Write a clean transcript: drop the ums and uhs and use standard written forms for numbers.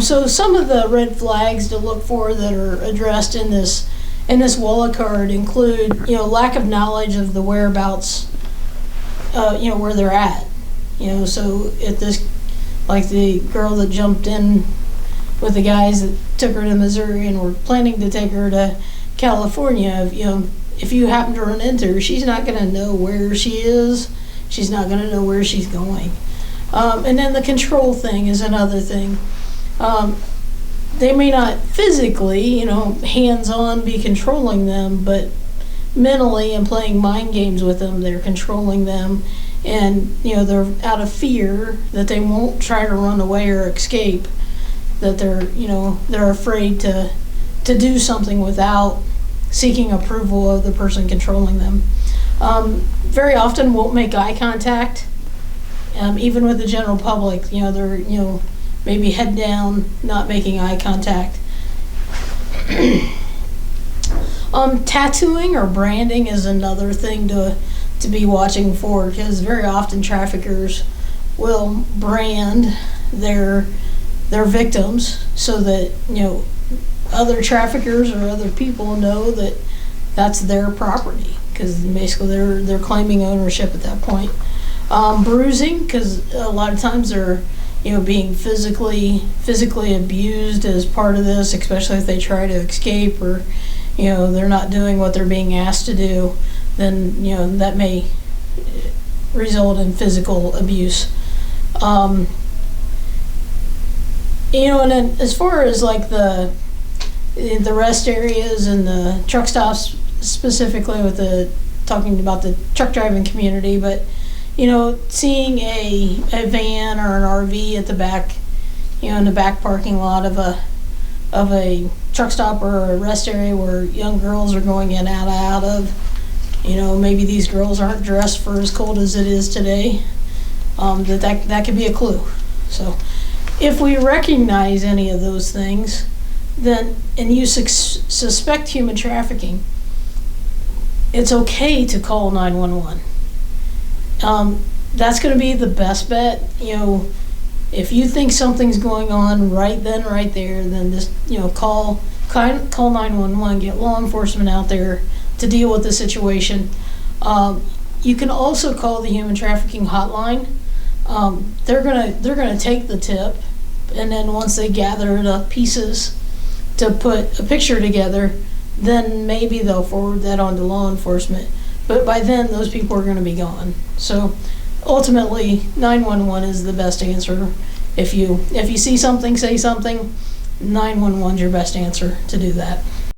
So some of the red flags to look for that are addressed in this wallet card include, lack of knowledge of the whereabouts, where they're at. So at this, like the girl that jumped in with the guys that took her to Missouri and were planning to take her to California, if you happen to run into her, she's not going to know where she is. She's not going to know where she's going. And then the control thing is another thing. They may not physically, hands-on be controlling them, but mentally and playing mind games with them, they're controlling them. And, they're out of fear that they won't try to run away or escape, that they're afraid to do something without seeking approval of the person controlling them. Very often won't make eye contact, even with the general public. They're, maybe head down, not making eye contact. Tattooing or branding is another thing to be watching for, because very often traffickers will brand their victims so that other traffickers or other people know that that's their property, because basically they're claiming ownership at that point. Bruising, because a lot of times they're being physically abused as part of this, especially if they try to escape or they're not doing what they're being asked to do, then that may result in physical abuse. And then as far as like the rest areas and the truck stops, specifically talking about the truck driving community, but seeing a van or an RV at the back, in the back parking lot of a truck stop or a rest area where young girls are going in and out of, maybe these girls aren't dressed for as cold as it is today, that could be a clue. So if we recognize any of those things, then, and you suspect human trafficking, it's okay to call 911. That's going to be the best bet. If you think something's going on right then, right there, then just call 911. Get law enforcement out there to deal with the situation. You can also call the human trafficking hotline. They're gonna take the tip, and then once they gather enough pieces to put a picture together, then maybe they'll forward that on to law enforcement. But by then, those people are going to be gone. So ultimately, 911 is the best answer. If you see something, say something. 911 is your best answer to do that.